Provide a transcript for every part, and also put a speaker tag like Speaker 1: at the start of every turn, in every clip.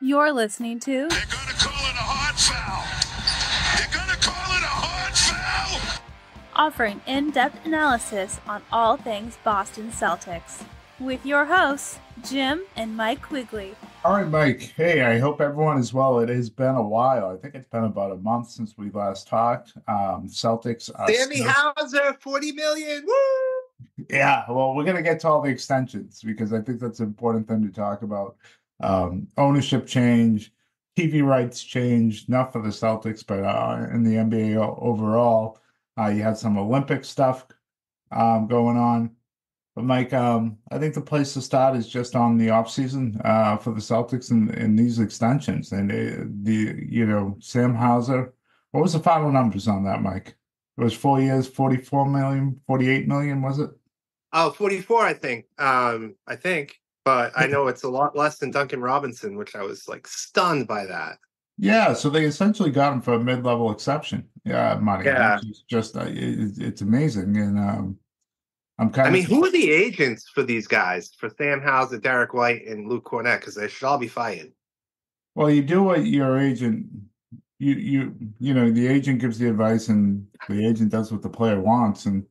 Speaker 1: You're listening to
Speaker 2: They're going to call it a hard foul. They're going to call it a hard foul.
Speaker 1: offering in-depth analysis on all things Boston Celtics. With your hosts, Jim and Mike Quigley.
Speaker 3: All right, Mike. Hey, I hope everyone is well. It has been a while. I think it's been about a month since we last talked. Celtics.
Speaker 4: Sammy Hauser, $40 million. Woo!
Speaker 3: Yeah, well, we're going to get to all the extensions because I think that's an important thing to talk about. Ownership change, TV rights change, not for the Celtics, but in the NBA overall. You had some Olympic stuff going on. But Mike, I think the place to start is just on the offseason for the Celtics and these extensions. And Sam Hauser, what was the final numbers on that, Mike? It was 4 years, 44 million, 48 million, was it?
Speaker 4: Oh, 44, I think. But I know it's a lot less than Duncan Robinson, which I was like stunned by that.
Speaker 3: Yeah, so they essentially got him for a mid-level exception. Yeah, money.
Speaker 4: Yeah.
Speaker 3: It's just it's amazing. And
Speaker 4: who are the agents for these guys? For Sam Hauser, Derek White, and Luke Cornett? Because they should all be fired.
Speaker 3: Well, you do what your agent, the agent gives the advice, and the agent does what the player wants. And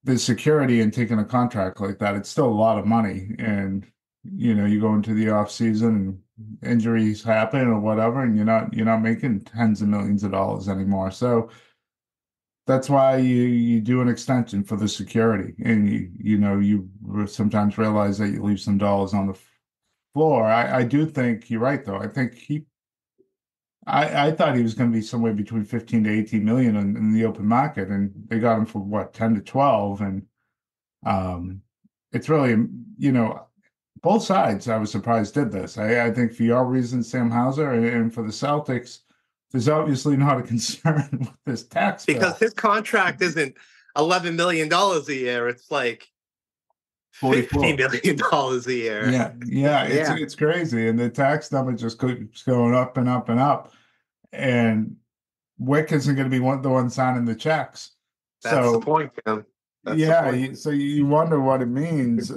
Speaker 3: the security in taking a contract like that, it's still a lot of money. And you go into the off season and injuries happen or whatever, and you're not making tens of millions of dollars anymore. So that's why you do an extension for the security, and you sometimes realize that you leave some dollars on the floor. I do think you're right, though. I think I thought he was going to be somewhere between 15 to 18 million in the open market, and they got him for what, 10 to 12, and it's really both sides, I was surprised, did this. I think for your reasons, Sam Hauser, and for the Celtics, there's obviously not a concern with this tax bill.
Speaker 4: Because his contract isn't $11 million a year. It's like $50 million a year.
Speaker 3: Yeah. It's crazy. And the tax number just keeps going up and up and up. And Wick isn't going to be the one signing the checks.
Speaker 4: That's the point, Tim.
Speaker 3: So you wonder what it means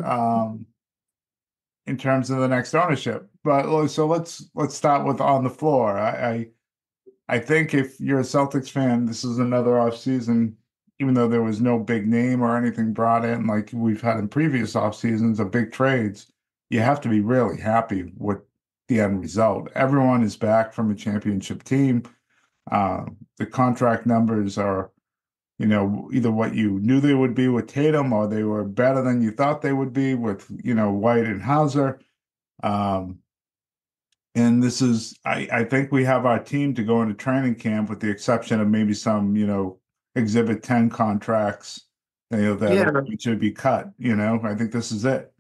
Speaker 3: in terms of the next ownership. But so let's start with on the floor. I think if you're a Celtics fan, this is another offseason, even though there was no big name or anything brought in like we've had in previous off seasons of big trades, you have to be really happy with the end result. Everyone is back from a championship team. The contract numbers are, either what you knew they would be with Tatum, or they were better than you thought they would be with, White and Hauser. And this is, I think we have our team to go into training camp, with the exception of maybe some, Exhibit 10 contracts, that should be cut. I think this is it.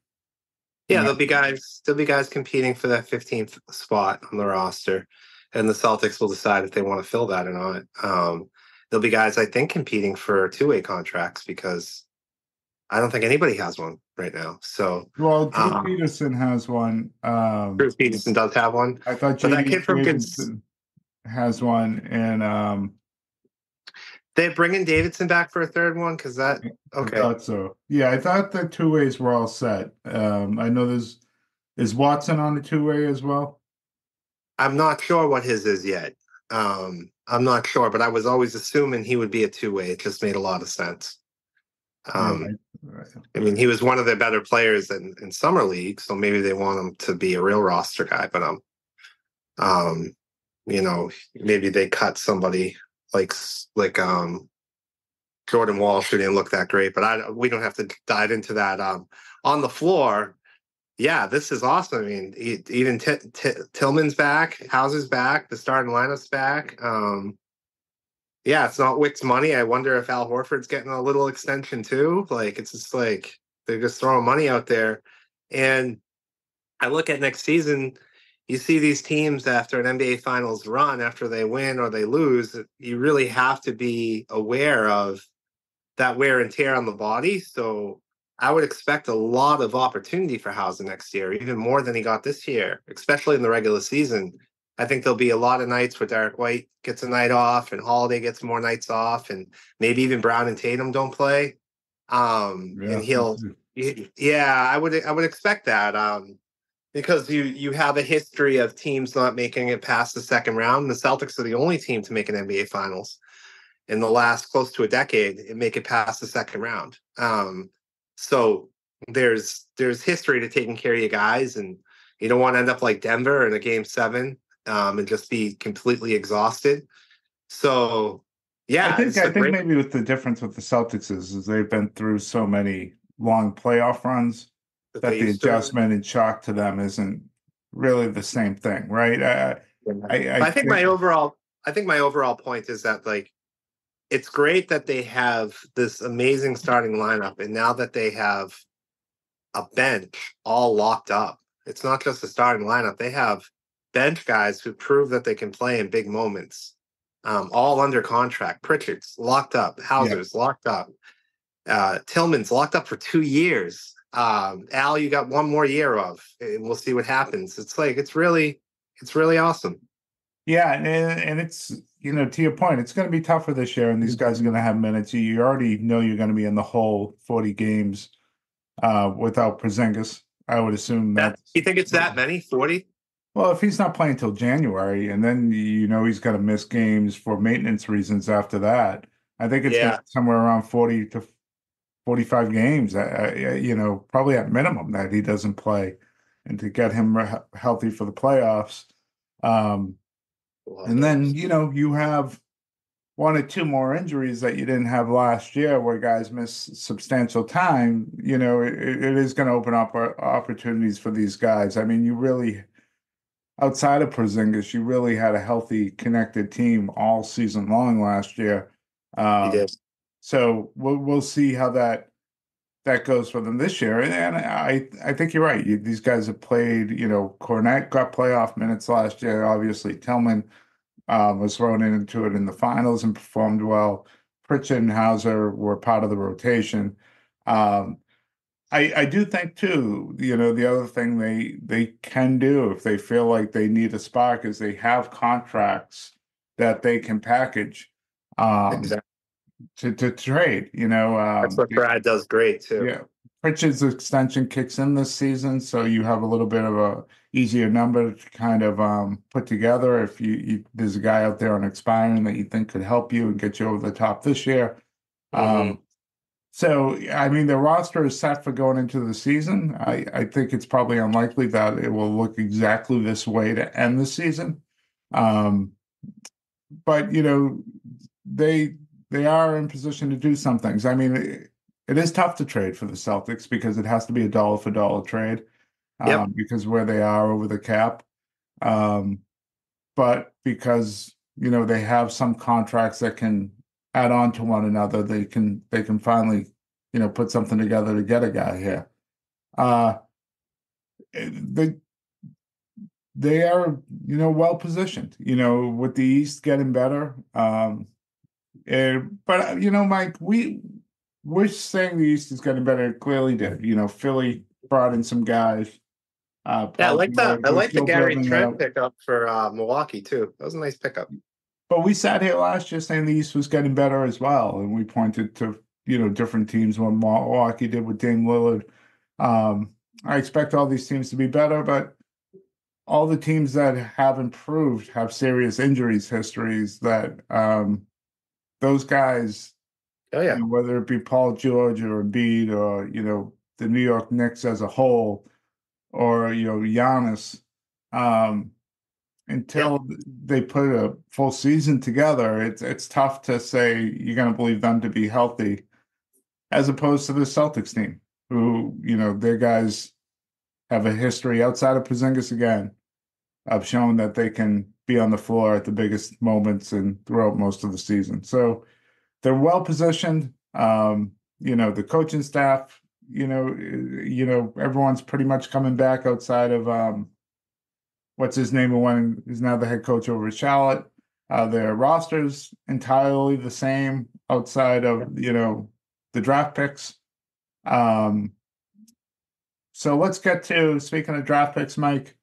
Speaker 4: Yeah, there'll be guys competing for that 15th spot on the roster, and the Celtics will decide if they want to fill that or not. There'll be guys, I think, competing for two-way contracts, because I don't think anybody has one right now. So,
Speaker 3: well, Drew Peterson has one.
Speaker 4: Drew Peterson does have one.
Speaker 3: I thought
Speaker 4: that kid from
Speaker 3: Davidson has one, and
Speaker 4: they're bringing Davidson back for a third one, because that okay.
Speaker 3: I thought so. Yeah, I thought the two ways were all set. I know is Watson on the two way as well.
Speaker 4: I'm not sure what his is yet. I'm not sure, but I was always assuming he would be a two-way. It just made a lot of sense. He was one of their better players in summer league, so maybe they want him to be a real roster guy. But maybe they cut somebody like Jordan Walsh, who didn't look that great. But we don't have to dive into that. On the floor, yeah, this is awesome. Even Tillman's back, Hauser's back, the starting lineup's back. Yeah, it's not Wick's money. I wonder if Al Horford's getting a little extension too. It's just like they're just throwing money out there. And I look at next season, you see these teams after an NBA Finals run, after they win or they lose, you really have to be aware of that wear and tear on the body. So I would expect a lot of opportunity for Hauser next year, even more than he got this year, especially in the regular season. I think there'll be a lot of nights where Derek White gets a night off and Holiday gets more nights off, and maybe even Brown and Tatum don't play. And I would expect that. because you have a history of teams not making it past the second round. The Celtics are the only team to make an NBA Finals in the last close to a decade and make it past the second round. So there's history to taking care of you guys, and you don't want to end up like Denver in a game 7 and just be completely exhausted. So yeah,
Speaker 3: I think maybe with the difference with the Celtics is they've been through so many long playoff runs that the adjustment and shock to them isn't really the same thing, right?
Speaker 4: I think my overall point is that, like, it's great that they have this amazing starting lineup, and now that they have a bench all locked up, it's not just a starting lineup. They have bench guys who prove that they can play in big moments, all under contract. Pritchard's locked up. Hauser's locked up. Tillman's locked up for 2 years. Al, you got 1 more year of, and we'll see what happens. It's like, it's really awesome.
Speaker 3: Yeah, and it's, to your point, it's going to be tougher this year, and these guys are going to have minutes. You already know you're going to be in the whole 40 games without Porzingis. I would assume that.
Speaker 4: You think it's that many? 40?
Speaker 3: Well, if he's not playing until January, and then he's got to miss games for maintenance reasons after that, I think it's gonna be somewhere around 40 to 45 games, probably at minimum that he doesn't play, and to get him healthy for the playoffs. And then, you have 1 or 2 more injuries that you didn't have last year where guys miss substantial time. It is going to open up opportunities for these guys. I mean, you really, outside of Porzingis, you really had a healthy, connected team all season long last year.
Speaker 4: You did.
Speaker 3: So we'll see how that goes for them this year. And I think you're right. These guys have played, Cornette got playoff minutes last year. Obviously, Tillman was thrown into it in the finals and performed well. Pritchard and Hauser were part of the rotation. I do think, too, the other thing they can do if they feel like they need a spark is they have contracts that they can package.
Speaker 4: Exactly.
Speaker 3: To trade,
Speaker 4: that's what Brad does great too.
Speaker 3: Yeah, Pritchard's extension kicks in this season, so you have a little bit of a easier number to kind of put together if there's a guy out there on expiring that you think could help you and get you over the top this year. So I mean, the roster is set for going into the season. I think it's probably unlikely that it will look exactly this way to end the season, but they are in position to do some things. I mean, it is tough to trade for the Celtics because it has to be a dollar for dollar trade because where they are over the cap. But because, they have some contracts that can add on to one another, they can finally, put something together to get a guy here. They are, well positioned, with the East getting better. But Mike, we're saying the East is getting better. It clearly did. Philly brought in some guys.
Speaker 4: I like the Gary Trent pickup for Milwaukee too. That was a nice pickup.
Speaker 3: But we sat here last year saying the East was getting better as well, and we pointed to different teams when Milwaukee did with Dame Lillard. I expect all these teams to be better, but all the teams that have improved have serious injuries histories that. Those guys, whether it be Paul George or Embiid or, the New York Knicks as a whole or, Giannis, until they put a full season together, it's tough to say you're going to believe them to be healthy as opposed to the Celtics team who, their guys have a history outside of Porzingis again of showing that they can be on the floor at the biggest moments and throughout most of the season. So they're well positioned. The coaching staff, everyone's pretty much coming back outside of what's his name, who is now the head coach over at Charlotte. Their roster's entirely the same outside of, the draft picks. So let's get to, speaking of draft picks, Mike,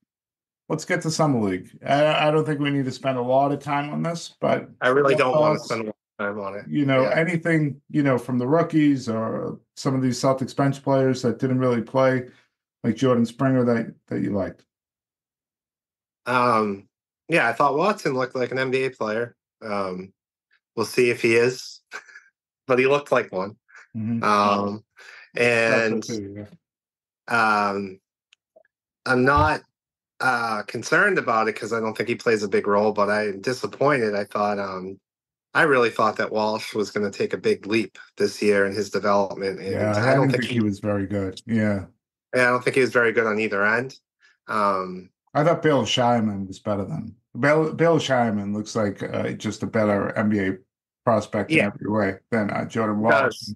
Speaker 3: let's get to Summer League. I don't think we need to spend a lot of time on this, but
Speaker 4: I really don't want to spend a lot of time on it.
Speaker 3: Anything, from the rookies or some of these Celtics bench players that didn't really play, like Jordan Springer, that you liked.
Speaker 4: Yeah, I thought Watson looked like an NBA player. We'll see if he is, but he looked like one.
Speaker 3: Mhm.
Speaker 4: And
Speaker 3: Yeah.
Speaker 4: I'm not concerned about it because I don't think he plays a big role, but I'm disappointed. I really thought that Walsh was going to take a big leap this year in his development, and
Speaker 3: Yeah, I didn't think he was very good. Yeah.
Speaker 4: I don't think he was very good on either end.
Speaker 3: I thought Bill Shyman was better than Bill Shyman looks like just a better NBA prospect in
Speaker 4: Yeah,
Speaker 3: every way than Jordan
Speaker 4: he
Speaker 3: Walsh.
Speaker 4: does.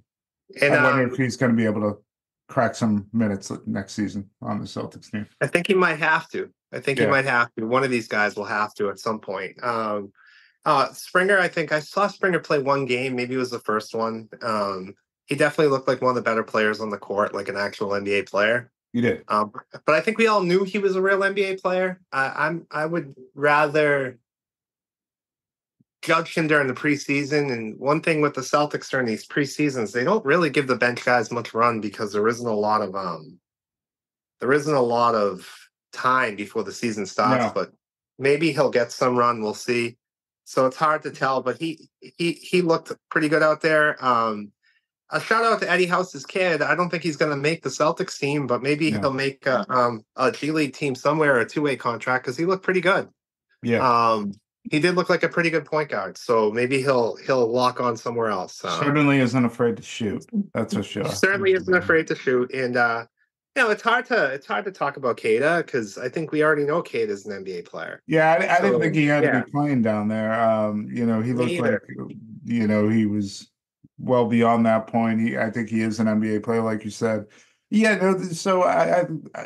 Speaker 4: And
Speaker 3: I wonder if he's going to be able to crack some minutes next season on the Celtics team.
Speaker 4: I think he might have to. I think he
Speaker 3: Yeah.
Speaker 4: might have to. One of these guys will have to at some point. Springer, I think I saw Springer play one game. Maybe it was the first one. He definitely looked like one of the better players on the court, like an actual NBA player.
Speaker 3: You did.
Speaker 4: But I think we all knew he was a real NBA player. I would rather judge him during the preseason. And one thing with the Celtics during these preseasons, they don't really give the bench guys much run because there isn't a lot of time before the season starts.
Speaker 3: No.
Speaker 4: But maybe he'll get some run. We'll see. So it's hard to tell. But he looked pretty good out there. A shout out to Eddie House's kid. I don't think he's going to make the Celtics team, but maybe he'll make a G League team somewhere, a two-way contract, because he looked pretty good.
Speaker 3: Yeah.
Speaker 4: He did look like a pretty good point guard, so maybe he'll lock on somewhere else.
Speaker 3: Certainly isn't afraid to shoot. That's for sure.
Speaker 4: He certainly isn't afraid to shoot, and it's hard to talk about Kada because I think we already know Kada is an NBA player.
Speaker 3: Yeah, I didn't think he had to be playing down there. He looked like he was well beyond that point. I think he is an NBA player, like you said. Yeah, no, so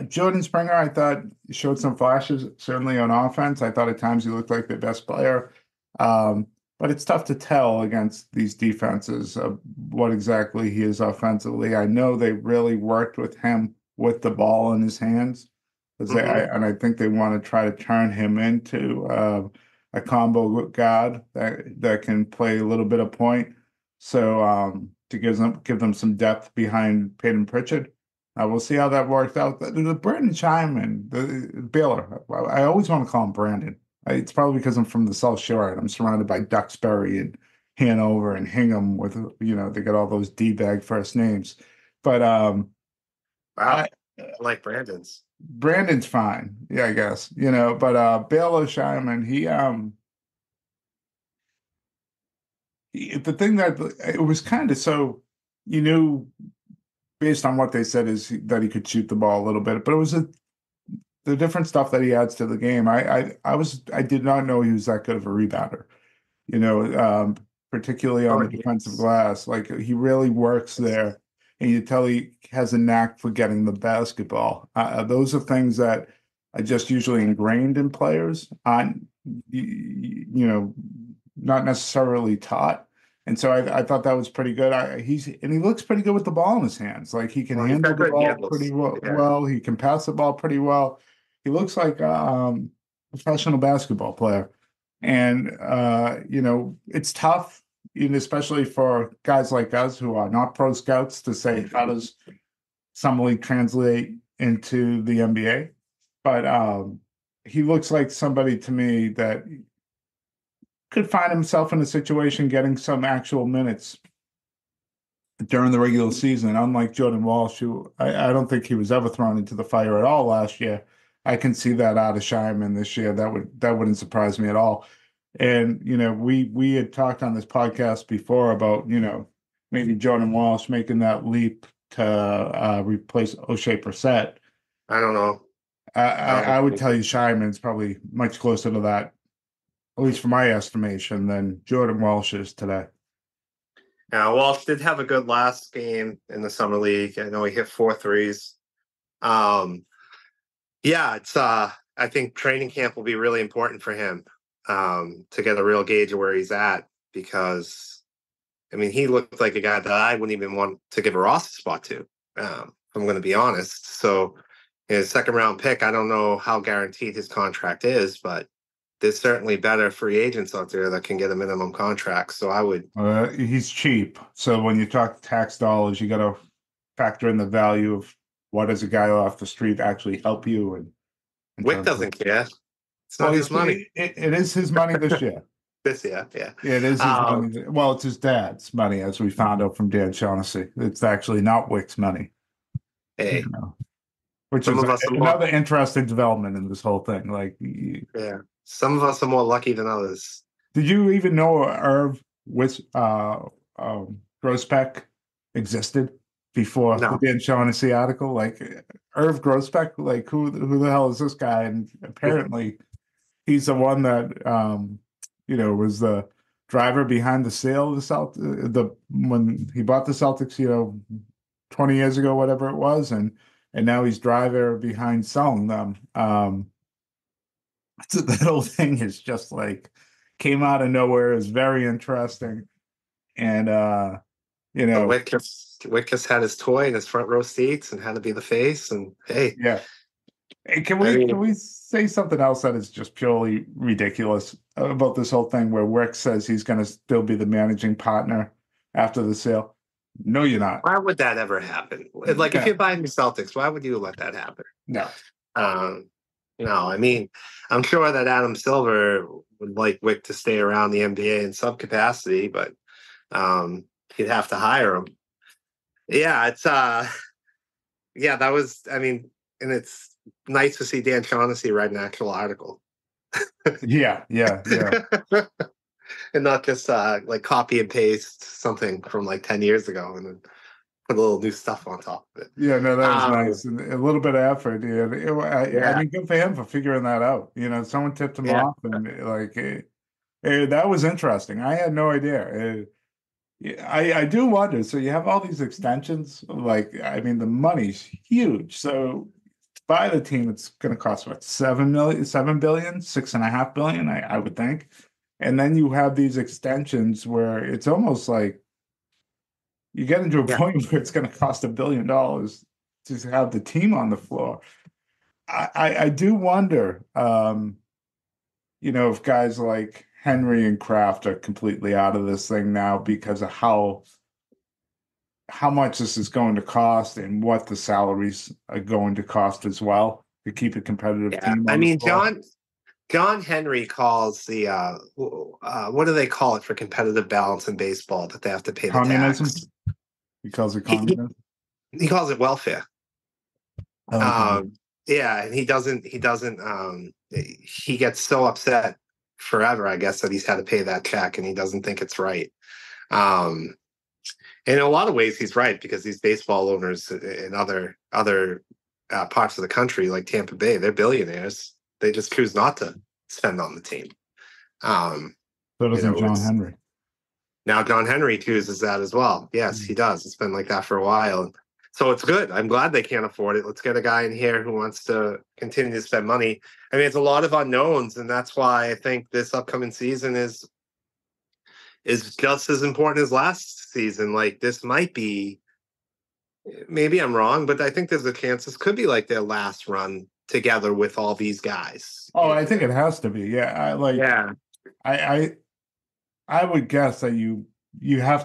Speaker 3: Jordan Springer, I thought showed some flashes, certainly on offense. I thought at times he looked like the best player. But it's tough to tell against these defenses of what exactly he is offensively. I know they really worked with him with the ball in his hands. And I think they want to try to turn him into a combo guard that can play a little bit of point. So to give them some depth behind Peyton Pritchard. We'll see how that works out. The Brandon Shyman, the Baylor, I always want to call him Brandon. It's probably because I'm from the South Shore and I'm surrounded by Duxbury and Hanover and Hingham with, they got all those D-bag first names. But
Speaker 4: wow, I like Brandon's.
Speaker 3: Brandon's fine. Yeah, I guess, but Baylor Shyman, the thing that it was kind of so, based on what they said is that he could shoot the ball a little bit, but it was the different stuff that he adds to the game. I did not know he was that good of a rebounder, particularly on the defensive glass. Like he really works there, and you tell he has a knack for getting the basketball. Those are things that are just usually ingrained in players, not necessarily taught. And so I thought that was pretty good. He looks pretty good with the ball in his hands. Like he can handle the ball pretty well.
Speaker 4: Yeah.
Speaker 3: Well, he can pass the ball pretty well. He looks like a professional basketball player. And it's tough, especially for guys like us who are not pro scouts, to say how does somebody translate into the NBA. But he looks like somebody to me that could find himself in a situation getting some actual minutes during the regular season, unlike Jordan Walsh, who I don't think he was ever thrown into the fire at all last year. I can see that out of Shyman this year. That wouldn't surprise me at all. And we had talked on this podcast before about maybe Jordan Walsh making that leap to replace O'Shea Brissett.
Speaker 4: I don't know.
Speaker 3: I would tell you Shyman's probably much closer to that, at least for my estimation, than Jordan Walsh is today.
Speaker 4: Yeah, Walsh did have a good last game in the summer league. I know he hit 4 threes. It's I think training camp will be really important for him to get a real gauge of where he's at, because he looked like a guy that I wouldn't even want to give a roster spot to. I'm going to be honest. So his second round pick, I don't know how guaranteed his contract is, but there's certainly better free agents out there that can get a minimum contract. So I would.
Speaker 3: He's cheap. So when you talk tax dollars, you got to factor in the value of what does a guy off the street actually help you. And
Speaker 4: Wick doesn't care. It's not his money.
Speaker 3: It is his money this year.
Speaker 4: This year, yeah.
Speaker 3: It is his money. Well, it's his dad's money, as we found out from Dan Shaughnessy. It's actually not Wick's money.
Speaker 4: Hey,
Speaker 3: You know, which
Speaker 4: some
Speaker 3: is
Speaker 4: of us are
Speaker 3: another interesting development in this whole thing. Like,
Speaker 4: yeah, some of us are more lucky than others.
Speaker 3: did you even know Irv Grousbeck existed before
Speaker 4: No.
Speaker 3: the Dan Shaughnessy article? Like, Irv Grousbeck, like who the hell is this guy? And apparently, he's the one that was the driver behind the sale of when he bought the Celtics, 20 years ago, whatever it was, and now he's driver behind selling them. So that whole thing is just like came out of nowhere. Is very interesting, and
Speaker 4: Wick just had his toy in his front row seats and had to be the face. And hey,
Speaker 3: yeah. Hey, can
Speaker 4: I
Speaker 3: we say something else that is just purely ridiculous about this whole thing where Wick says he's going to still be the managing partner after the sale? No, you're not.
Speaker 4: why would that ever happen? Like, if you're buying the Celtics, why would you let that happen?
Speaker 3: No.
Speaker 4: No, I mean, I'm sure that Adam Silver would like Wick to stay around the NBA in some capacity, but he'd have to hire him. Yeah, it's yeah, that was, I mean, and it's nice to see Dan Shaughnessy write an actual article.
Speaker 3: Yeah.
Speaker 4: And not just like copy and paste something from like 10 years ago and then put a little new stuff on top of it.
Speaker 3: Yeah, no, that was nice. And a little bit of effort. I mean, good for him for figuring that out. Someone tipped him off, and that was interesting. I had no idea. I do wonder. So you have all these extensions. Like, I mean, the money's huge. So to buy the team, it's going to cost what, $7 billion, $6.5 billion, I would think. And then you have these extensions where it's almost like you get into a point where it's going to cost $1 billion to have the team on the floor. I do wonder, if guys like Henry and Kraft are completely out of this thing now because of how much this is going to cost and what the salaries are going to cost as well to keep a competitive team.
Speaker 4: I mean, John Henry calls the what do they call it for competitive balance in baseball that they have to pay the
Speaker 3: communism.
Speaker 4: tax?
Speaker 3: He calls it communism.
Speaker 4: He calls it welfare.
Speaker 3: Okay.
Speaker 4: Yeah, and he doesn't. He gets so upset forever, I guess, that he's had to pay that check, and he doesn't think it's right. And in a lot of ways, he's right, because these baseball owners in other parts of the country, like Tampa Bay, they're billionaires. They just choose not to spend on the team.
Speaker 3: So doesn't John Henry.
Speaker 4: Now John Henry chooses that as well. Yes, he does. It's been like that for a while. So it's good. I'm glad they can't afford it. Let's get a guy in here who wants to continue to spend money. I mean, it's a lot of unknowns, and that's why I think this upcoming season is just as important as last season. Like, this might be, maybe I'm wrong, but I think there's a chance this could be like their last run together with all these guys.
Speaker 3: Oh, I think it has to be. Yeah, I would guess that you'd have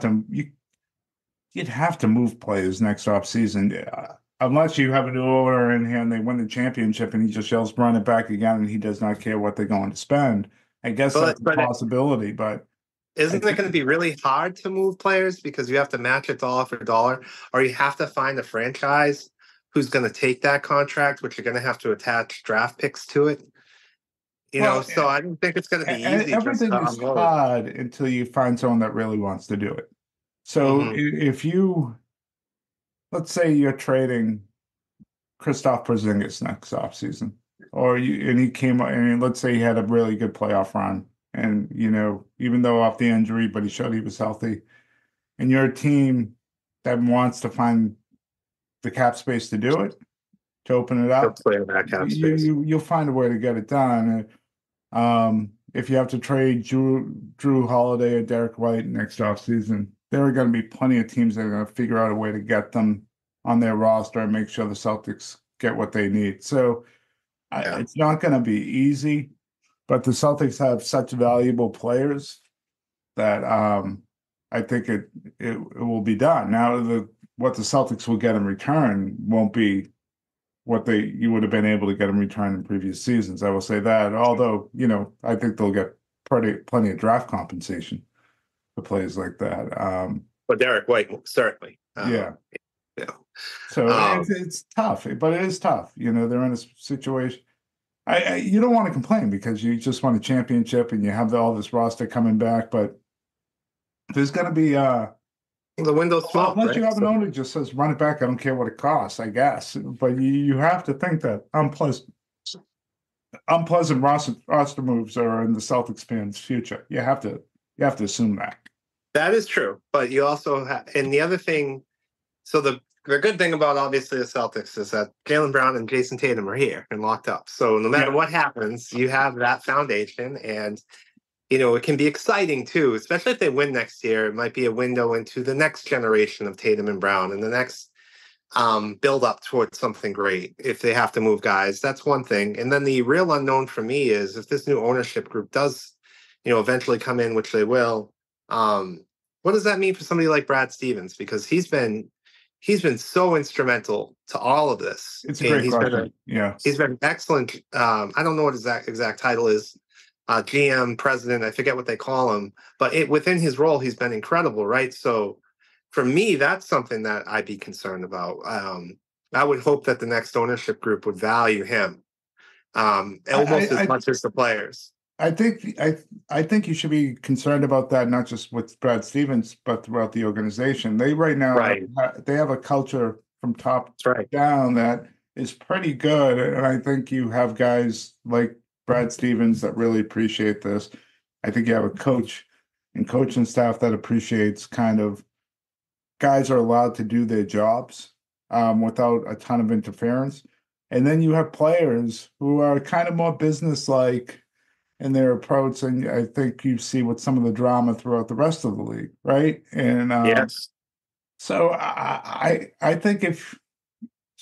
Speaker 3: to move players next offseason, unless you have a new owner in here and they win the championship and he just yells, "Run it back again," and he does not care what they're going to spend. I guess that's a possibility, but
Speaker 4: isn't it going to be really hard to move players because you have to match it dollar for dollar, or you have to find a franchise who's going to take that contract, which you're going to have to attach draft picks to it. So I don't think it's going to be easy.
Speaker 3: Everything is hard until you find someone that really wants to do it. So if let's say you're trading Kristaps Porzingis next offseason, he came, and let's say he had a really good playoff run, and even though off the injury, but he showed he was healthy, and you're a team that wants to find the cap space to do it, to open it up, you'll find a way to get it done. If you have to trade Drew Holiday or Derek White next offseason, there are going to be plenty of teams that are going to figure out a way to get them on their roster and make sure the Celtics get what they need. So it's not going to be easy, but the Celtics have such valuable players that I think it will be done. Now, what the Celtics will get in return won't be what you would have been able to get in return in previous seasons. I will say that. Although, I think they'll get plenty of draft compensation for players like that.
Speaker 4: But Derek White, certainly.
Speaker 3: Yeah.
Speaker 4: Yeah.
Speaker 3: So it's tough, but it is tough. They're in a situation. You don't want to complain because you just won a championship and you have all this roster coming back, but there's going to be
Speaker 4: the window's small.
Speaker 3: Unless
Speaker 4: right?
Speaker 3: you have an owner who just says run it back, I don't care what it costs, I guess. But you have to think that unpleasant roster moves are in the Celtics fans' future. You have to assume that.
Speaker 4: That is true, but you also have, and the other thing. So the good thing about obviously the Celtics is that Jaylen Brown and Jason Tatum are here and locked up. So no matter what happens, you have that foundation, and it can be exciting too, especially if they win next year. It might be a window into the next generation of Tatum and Brown and the next build up towards something great. If they have to move guys, that's one thing. And then the real unknown for me is if this new ownership group does, eventually come in, which they will. What does that mean for somebody like Brad Stevens? Because he's been so instrumental to all of this.
Speaker 3: It's a great question.
Speaker 4: He's been excellent. I don't know what his exact title is. GM, president, I forget what they call him, but within his role, he's been incredible, right? So for me, that's something that I'd be concerned about. I would hope that the next ownership group would value him almost as much as the players.
Speaker 3: I think you should be concerned about that, not just with Brad Stevens, but throughout the organization. They right now they have a culture from top down that is pretty good, and I think you have guys like Brad Stevens that really appreciate this. I think you have a coach and coaching staff that appreciates kind of guys are allowed to do their jobs without a ton of interference, and then you have players who are kind of more business-like in their approach, and I think you see with some of the drama throughout the rest of the league, right? And
Speaker 4: yes.
Speaker 3: So I think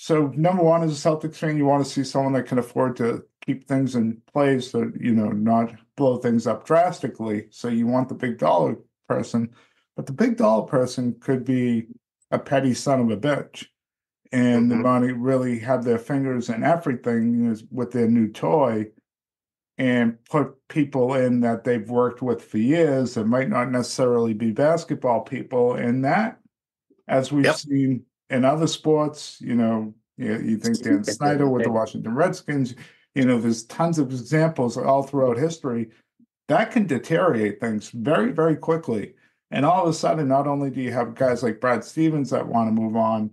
Speaker 3: number one, as a Celtics fan, you want to see someone that can afford to keep things in place, so not blow things up drastically. So you want the big dollar person, but the big dollar person could be a petty son of a bitch, and they want to really have their fingers in everything with their new toy, and put people in that they've worked with for years that might not necessarily be basketball people. And that, as we've seen in other sports, you think Dan Snyder with the Washington Redskins, there's tons of examples all throughout history that can deteriorate things very, very quickly. And all of a sudden, not only do you have guys like Brad Stevens that want to move on,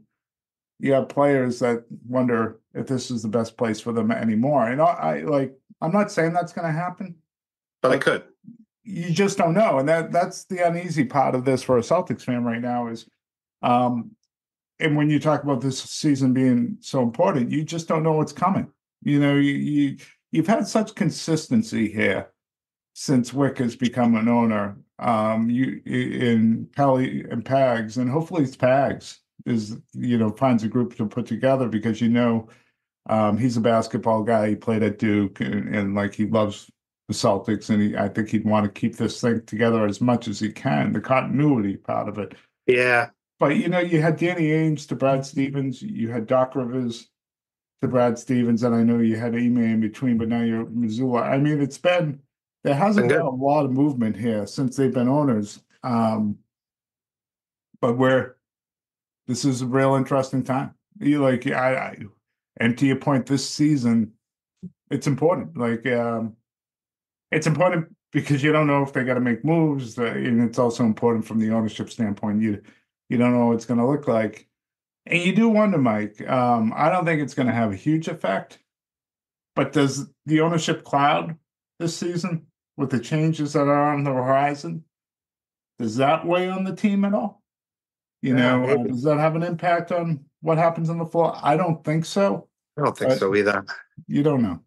Speaker 3: you have players that wonder if this is the best place for them anymore. And I'm not saying that's going to happen,
Speaker 4: but it could.
Speaker 3: You just don't know, and that's the uneasy part of this for a Celtics fan right now is, and when you talk about this season being so important, you just don't know what's coming. You've had such consistency here since Wick has become an owner. In Pelly and Pags, and hopefully it's Pags finds a group to put together because he's a basketball guy. He played at Duke, and like he loves the Celtics, and I think he'd want to keep this thing together as much as he can. The continuity part of it.
Speaker 4: Yeah. But
Speaker 3: you had Danny Ainge to Brad Stevens, you had Doc Rivers to Brad Stevens, and I know you had Ime in between, but now you're Missoula. I mean, there hasn't been a lot of movement here since they've been owners. But this is a real interesting time. And to your point, this season, it's important. It's important because you don't know if they got to make moves, and it's also important from the ownership standpoint. You don't know what it's going to look like, and you do wonder, Mike. I don't think it's going to have a huge effect, but does the ownership cloud this season with the changes that are on the horizon? Does that weigh on the team at all? Does that have an impact on what happens on the floor? I don't think so.
Speaker 4: I don't think so either.
Speaker 3: You don't know.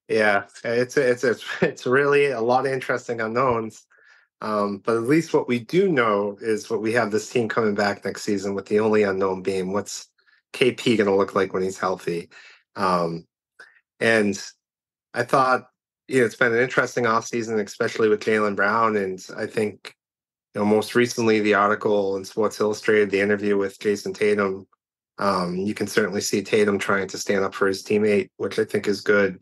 Speaker 4: Yeah, it's really a lot of interesting unknowns. But at least what we do know is what we have this team coming back next season with the only unknown being what's KP going to look like when he's healthy. And I thought, it's been an interesting offseason, especially with Jaylen Brown. And I think, most recently the article in Sports Illustrated, the interview with Jason Tatum, You can certainly see Tatum trying to stand up for his teammate, which I think is good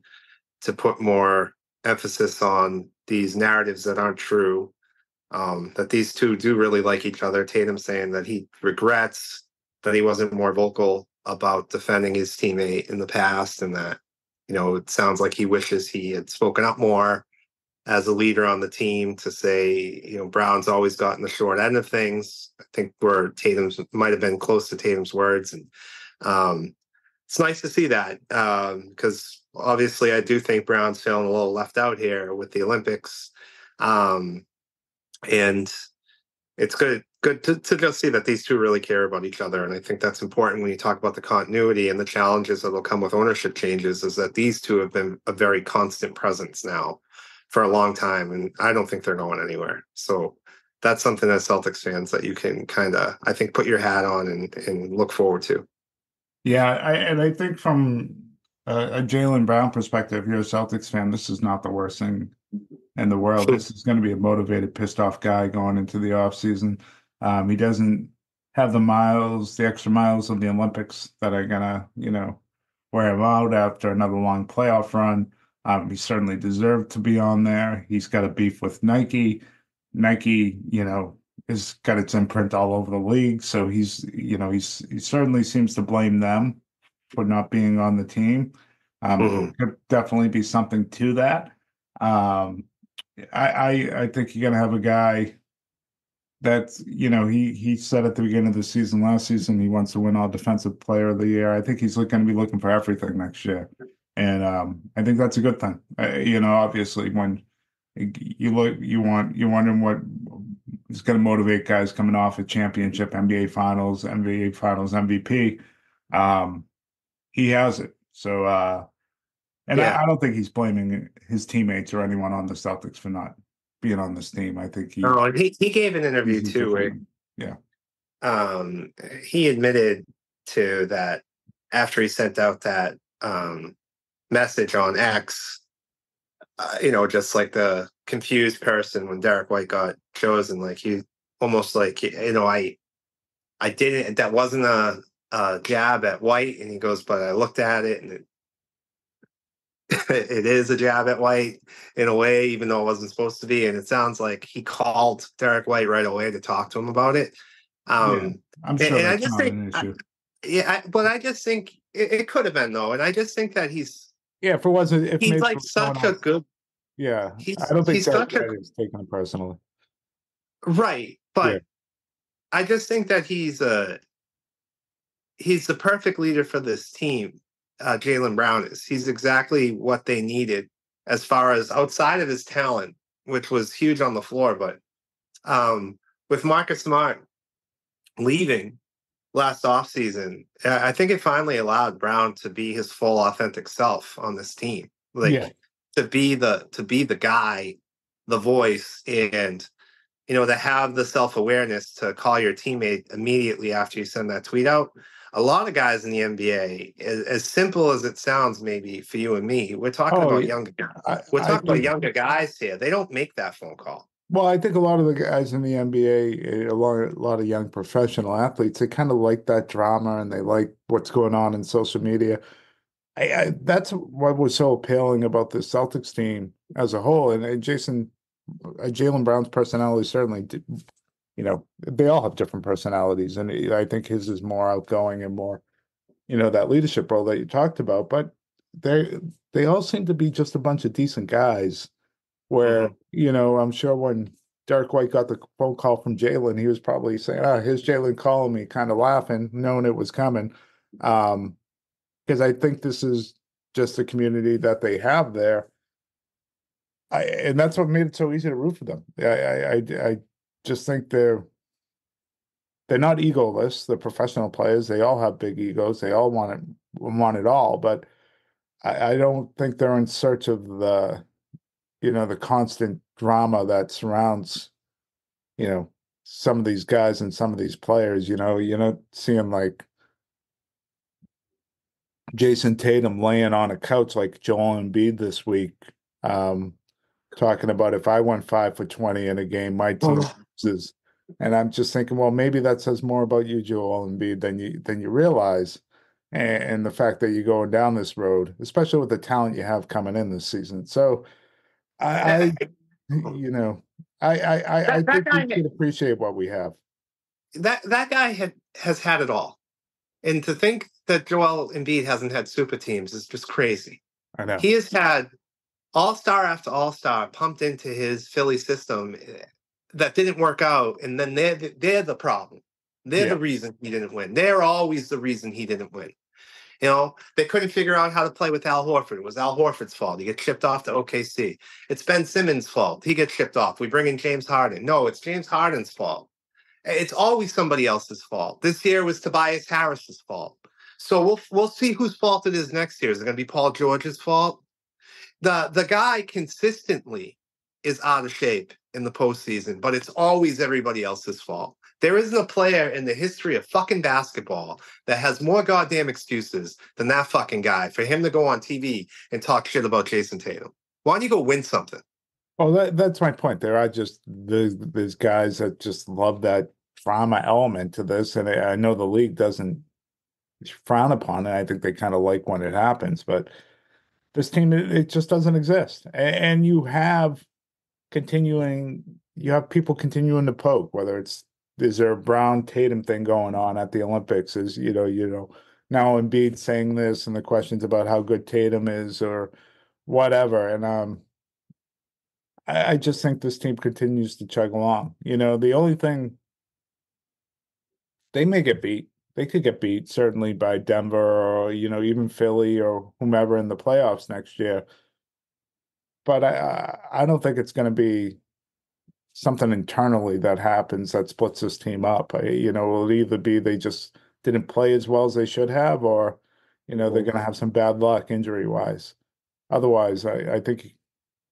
Speaker 4: to put more emphasis on these narratives that aren't true. That these two do really like each other. Tatum saying that he regrets that he wasn't more vocal about defending his teammate in the past, and that, it sounds like he wishes he had spoken up more as a leader on the team to say, Brown's always gotten the short end of things. I think where Tatum's might have been close to Tatum's words. And it's nice to see that because obviously I do think Brown's feeling a little left out here with the Olympics. And it's good to just see that these two really care about each other. And I think that's important when you talk about the continuity and the challenges that will come with ownership changes, is that these two have been a very constant presence now for a long time. And I don't think they're going anywhere. So that's something as Celtics fans that you can kind of, I think, put your hat on and look forward to.
Speaker 3: Yeah, I think from a Jaylen Brown perspective, if you're a Celtics fan, this is not the worst thing in the world. This is going to be a motivated, pissed off guy going into the offseason. He doesn't have the extra miles of the Olympics that are gonna, wear him out after another long playoff run. He certainly deserved to be on there. He's got a beef with Nike. Nike, has got its imprint all over the league. So he certainly seems to blame them for not being on the team. Could definitely be something to that. I think you're gonna have a guy that's, he said at the beginning of the season last season he wants to win all defensive player of the year. I think he's going to be looking for everything next year. And I think that's a good thing. Obviously when you're wondering what is going to motivate guys coming off a championship, NBA Finals MVP. He has it. So I don't think he's blaming his teammates or anyone on the Celtics for not being on this team. I think
Speaker 4: he gave an interview too where he admitted to that after he sent out that message on X, just like the confused person when Derek White got chosen, like he almost like, I didn't, that wasn't a jab at White. And he goes, but I looked at it and it is a jab at White in a way, even though it wasn't supposed to be. And it sounds like he called Derek White right away to talk to him about it.
Speaker 3: I'm sure
Speaker 4: and
Speaker 3: that's
Speaker 4: I just
Speaker 3: not
Speaker 4: think,
Speaker 3: an issue.
Speaker 4: but I just think it could have been though. And I just think that he's like such a good.
Speaker 3: Yeah, I don't think that is taking it personally.
Speaker 4: Right, but I just think that he's the perfect leader for this team. Jaylen Brown is. He's exactly what they needed as far as outside of his talent, which was huge on the floor. But with Marcus Smart leaving last offseason, I think it finally allowed Brown to be his full authentic self on this team. To be the guy, the voice, and to have the self-awareness to call your teammate immediately after you send that tweet out. A lot of guys in the NBA, as simple as it sounds, maybe for you and me, we're talking about younger guys. We're talking about younger guys here. They don't make that phone call.
Speaker 3: Well, I think a lot of the guys in the NBA, a lot of young professional athletes, they kind of like that drama and they like what's going on in social media. That's what was so appealing about the Celtics team as a whole. And Jaylen Brown's personality certainly did. They all have different personalities, and I think his is more outgoing and more, that leadership role that you talked about. But they all seem to be just a bunch of decent guys. Where I'm sure when Derek White got the phone call from Jaylen, he was probably saying, here's Jaylen calling me," kind of laughing, knowing it was coming. Because I think this is just a community that they have there. And that's what made it so easy to root for them. I just think they're not egoless. They're professional players. They all have big egos. They all want it all. But I don't think they're in search of the constant drama that surrounds, some of these guys and some of these players. You're not seeing like Jason Tatum laying on a couch like Joel Embiid this week, talking about, if I went 5 for 20 in a game, my team loses. And I'm just thinking, well, maybe that says more about you, Joel Embiid, than you realize. And the fact that you're going down this road, especially with the talent you have coming in this season. So I you know, I
Speaker 4: That
Speaker 3: think we
Speaker 4: guy
Speaker 3: should appreciate what we have.
Speaker 4: that guy has had it all. And to think that Joel Embiid hasn't had super teams is just crazy.
Speaker 3: I know.
Speaker 4: He has had all-star after all-star pumped into his Philly system that didn't work out, and then they're the problem. They're
Speaker 3: Yeah.
Speaker 4: the reason he didn't win. They're always the reason he didn't win. You know, they couldn't figure out how to play with Al Horford. It was Al Horford's fault. He gets shipped off to OKC. It's Ben Simmons' fault. He gets shipped off. We bring in James Harden. No, it's James Harden's fault. It's always somebody else's fault. This year was Tobias Harris's fault. So we'll see whose fault it is next year. Is it going to be Paul George's fault? The guy consistently is out of shape in the postseason, but it's always everybody else's fault. There isn't a player in the history of fucking basketball that has more goddamn excuses than that fucking guy for him to go on TV and talk shit about Jason Tatum. Why don't you go win something?
Speaker 3: Well, that's my point. There are just there's guys that just love that drama element to this, and I know the league doesn't frown upon it. I think they kind of like when it happens, but this team it just doesn't exist. And you have people continuing to poke, whether it's is there a Brown Tatum thing going on at the Olympics? Is now Embiid saying this and the questions about how good Tatum is or whatever, and I just think this team continues to chug along. The only thing they may get beat. They could get beat certainly by Denver or even Philly or whomever in the playoffs next year. But I don't think it's going to be something internally that happens that splits this team up. It'll either be they just didn't play as well as they should have, or they're going to have some bad luck injury wise. Otherwise, I think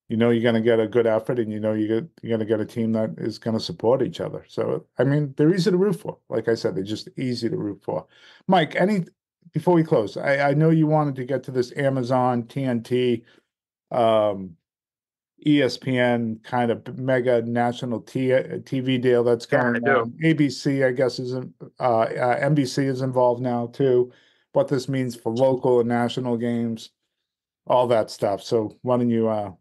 Speaker 3: you're going to get a good effort, and you're going to get a team that is going to support each other. So, I mean, they're easy to root for. Like I said, they're just easy to root for. Mike, before we close, I know you wanted to get to this Amazon, TNT, ESPN kind of mega national TV deal that's going on. ABC, I guess, NBC is involved now too. What this means for local and national games, all that stuff. So why don't you go?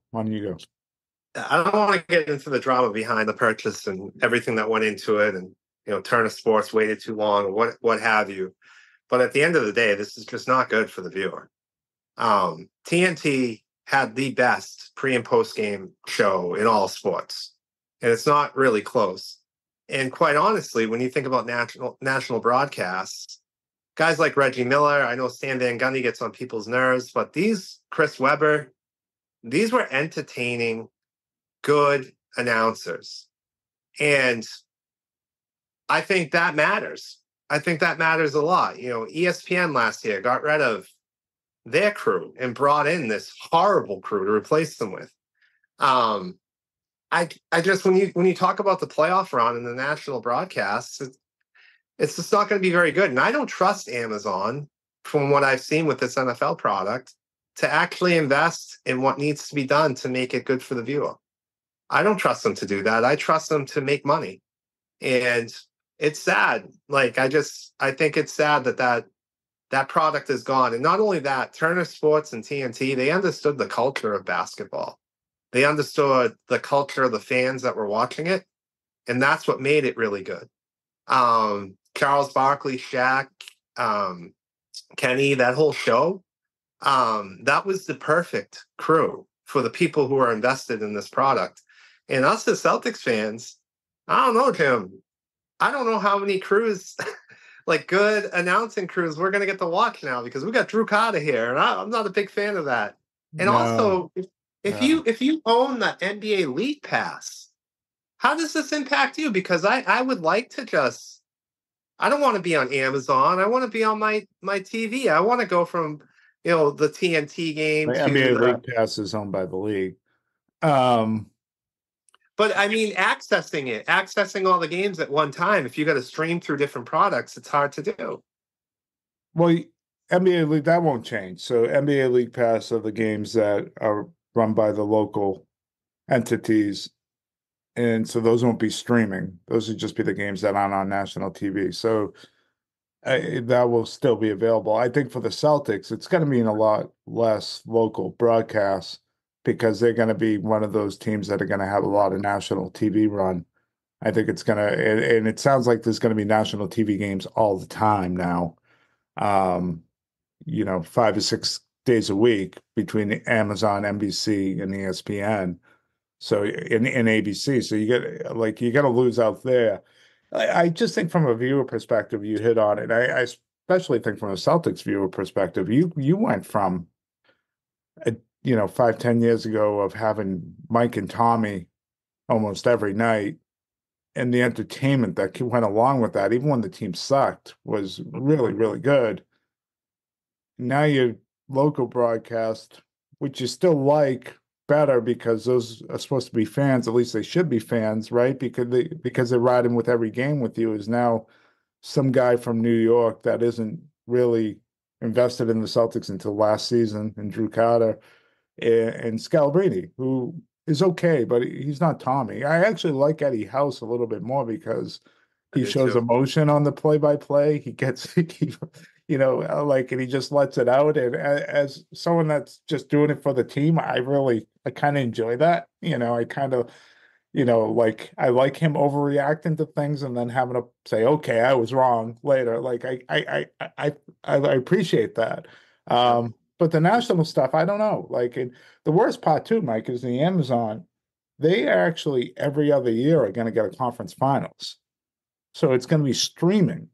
Speaker 4: I don't want to get into the drama behind the purchase and everything that went into it, and Turner Sports waited too long, or what have you. But at the end of the day, this is just not good for the viewer. TNT had the best pre and post game show in all sports, and it's not really close. And quite honestly, when you think about national broadcasts, guys like Reggie Miller, I know Stan Van Gundy gets on people's nerves, but Chris Webber, these were entertaining, good announcers. And I think that matters. I think that matters a lot. ESPN last year got rid of their crew and brought in this horrible crew to replace them with. I just when you talk about the playoff run and the national broadcasts, it's just not going to be very good. And I don't trust Amazon, from what I've seen with this NFL product, to actually invest in what needs to be done to make it good for the viewer. I don't trust them to do that. I trust them to make money. And it's sad. Like, I think it's sad that product is gone. And not only that, Turner Sports and TNT, they understood the culture of basketball. They understood the culture of the fans that were watching it. And that's what made it really good. Charles Barkley, Shaq, Kenny, that whole show, that was the perfect crew for the people who are invested in this product. And us as Celtics fans, I don't know, Tim. I don't know how many crews, like good announcing crews, we're going to get to watch now, because we got Drew Carter here, and I'm not a big fan of that. And also, if you own the NBA League Pass, how does this impact you? Because I would like to I don't want to be on Amazon. I want to be on my TV. I want to go from the TNT game
Speaker 3: the
Speaker 4: to
Speaker 3: NBA League Pass is owned by the league.
Speaker 4: But I mean, accessing all the games at one time, if you got to stream through different products, it's hard to do.
Speaker 3: Well, NBA League, that won't change. So NBA League Pass are the games that are run by the local entities, And so those won't be streaming. Those would just be the games that aren't on national TV. So that will still be available. I think for the Celtics, it's going to mean a lot less local broadcasts because they're going to be one of those teams that are going to have a lot of national TV run. I think it's going to, and it sounds like there's going to be national TV games all the time now. 5 or 6 days a week between Amazon, NBC, and ESPN. So in ABC, so you got to lose out there. I just think from a viewer perspective, you hit on it. I especially think from a Celtics viewer perspective, you went from 5-10 years ago of having Mike and Tommy almost every night, and the entertainment that went along with that, even when the team sucked, was really, really good. Now your local broadcast, which you still like better because those are supposed to be fans, at least they should be fans, right? Because they're riding with every game with you, is now some guy from New York that isn't really invested in the Celtics until last season, and Drew Carter and Scalabrine, who is okay, but he's not Tommy. I actually like Eddie House a little bit more because he shows emotion on the play-by-play. He gets, and he just lets it out. And as someone that's just doing it for the team, I kind of enjoy that. I kind of, I like him overreacting to things and then having to say, okay, I was wrong later. Like I appreciate that. But the national stuff, I don't know. The worst part too, Mike, is the Amazon. They actually every other year are going to get a conference finals. So it's going to be streaming,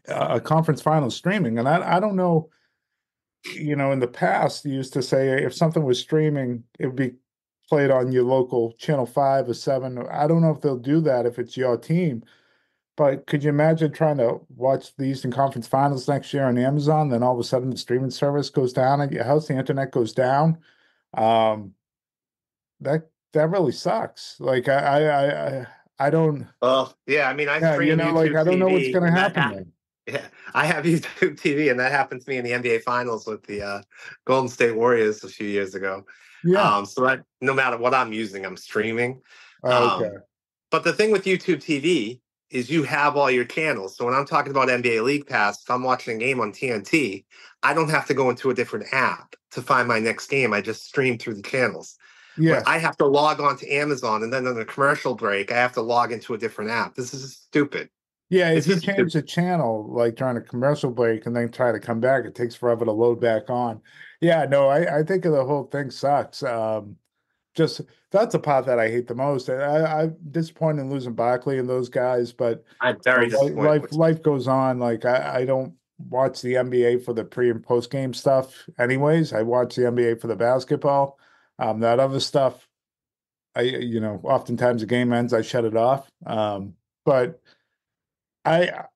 Speaker 3: a conference finals streaming. And I don't know, in the past, you used to say if something was streaming, it would be played on your local channel 5 or 7. I don't know if they'll do that if it's your team. But could you imagine trying to watch the Eastern Conference Finals next year on Amazon? Then all of a sudden the streaming service goes down at your house, the internet goes down. That really sucks. I don't.
Speaker 4: Well, yeah, I mean, I stream YouTube
Speaker 3: I don't know what's
Speaker 4: TV,
Speaker 3: going to happen there.
Speaker 4: Yeah, I have YouTube TV, and that happened to me in the NBA Finals with the Golden State Warriors a few years ago.
Speaker 3: Yeah.
Speaker 4: So that no matter what I'm using, I'm streaming.
Speaker 3: Okay.
Speaker 4: But the thing with YouTube TV is you have all your channels. So when I'm talking about NBA League Pass, if I'm watching a game on TNT, I don't have to go into a different app to find my next game. I just stream through the channels.
Speaker 3: Yeah.
Speaker 4: I have to log on to Amazon, and then on a commercial break, I have to log into a different app. This is stupid.
Speaker 3: Yeah, if you change the channel, like during a commercial break and then try to come back, it takes forever to load back on. Yeah, no, I think the whole thing sucks. Just that's the part that I hate the most. I'm disappointed in losing Barkley and those guys, but
Speaker 4: I'm very disappointed.
Speaker 3: Life goes on. I don't watch the NBA for the pre and post game stuff. Anyways, I watch the NBA for the basketball. That other stuff, oftentimes the game ends, I shut it off. But I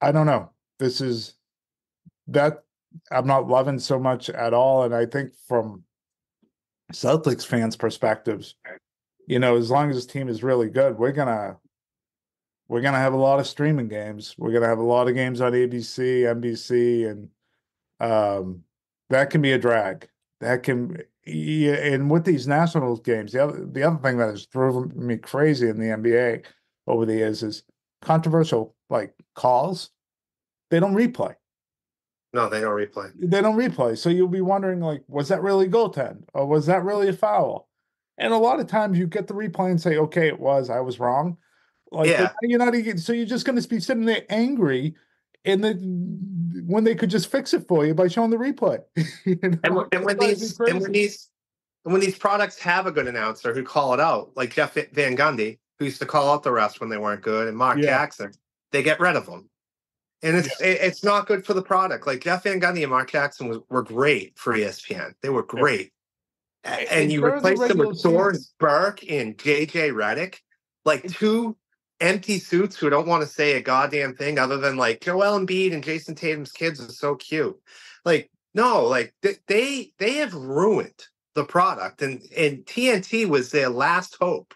Speaker 3: don't know. This is that I'm not loving so much at all, and I think from Celtics fans' perspectives, as long as this team is really good, we're gonna have a lot of streaming games. We're gonna have a lot of games on ABC, NBC, and that can be a drag. And with these national games, the other thing that has driven me crazy in the NBA over the years is controversial calls. They don't replay.
Speaker 4: No, they don't replay.
Speaker 3: They don't replay. So you'll be wondering, was that really goaltend? Or was that really a foul? And a lot of times you get the replay and say, okay, I was wrong.
Speaker 4: Yeah.
Speaker 3: You're not even, so you're just going to be sitting there angry when they could just fix it for you by showing the replay.
Speaker 4: When these products have a good announcer who call it out, like Jeff Van Gundy, who used to call out the refs when they weren't good, and Mark Jackson, they get rid of them. And it's not good for the product. Like Jeff Van Gundy and Mark Jackson were great for ESPN. They were great. Yeah. And you replace them with Doris Burke and JJ Redick, two empty suits who don't want to say a goddamn thing other than Joel Embiid and Jason Tatum's kids are so cute. They have ruined the product, and TNT was their last hope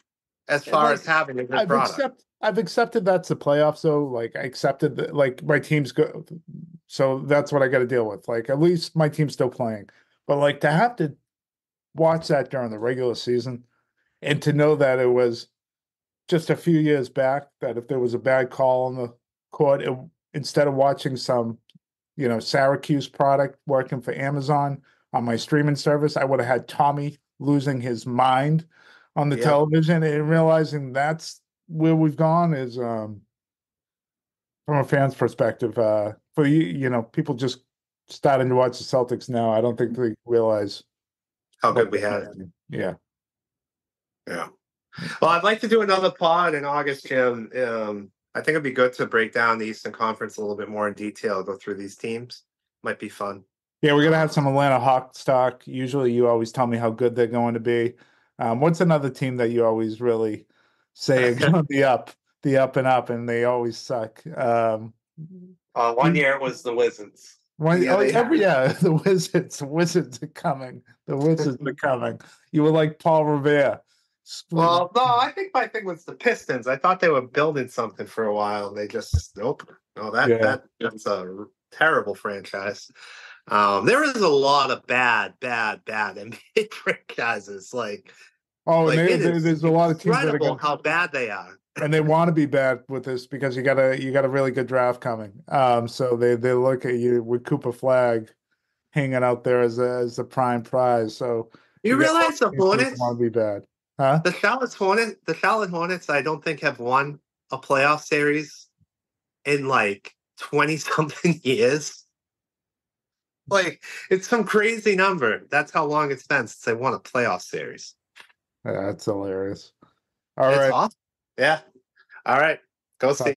Speaker 4: as far as having a good product.
Speaker 3: I've accepted that's the playoffs, though. I accepted that, my team's good, so that's what I got to deal with. At least my team's still playing, but to have to watch that during the regular season, And to know that it was just a few years back that if there was a bad call on the court, instead of watching some, Syracuse product working for Amazon on my streaming service, I would have had Tommy losing his mind on the television, and realizing that's where we've gone is from a fan's perspective. For people just starting to watch the Celtics now, I don't think they realize
Speaker 4: how good we had it.
Speaker 3: Yeah.
Speaker 4: Yeah. Well, I'd like to do another pod in August, Jim. I think it'd be good to break down the Eastern Conference a little bit more in detail, go through these teams. Might be fun.
Speaker 3: Yeah, we're going to have some Atlanta Hawks talk. Usually you always tell me how good they're going to be. What's another team that you always really say is going to be up and up, and they always suck?
Speaker 4: 1 year it was the Wizards.
Speaker 3: The Wizards. The Wizards are coming. The Wizards are coming. You were like Paul Revere.
Speaker 4: Well, no, I think my thing was the Pistons. I thought they were building something for a while, and they just nope. No, that's a terrible franchise. There is a lot of bad NBA franchises.
Speaker 3: There's a lot of teams that are
Speaker 4: how bad they are,
Speaker 3: and they want to be bad with this because you got a really good draft coming. So they look at you with Cooper Flag hanging out there as the prime prize. So
Speaker 4: you realize the Hornets
Speaker 3: want to be bad. Huh?
Speaker 4: The Charlotte Hornets, I don't think have won a playoff series in 20-something years. It's some crazy number. That's how long it's been since they won a playoff series.
Speaker 3: That's hilarious. All right.
Speaker 4: Awesome. Yeah. All right. Go see.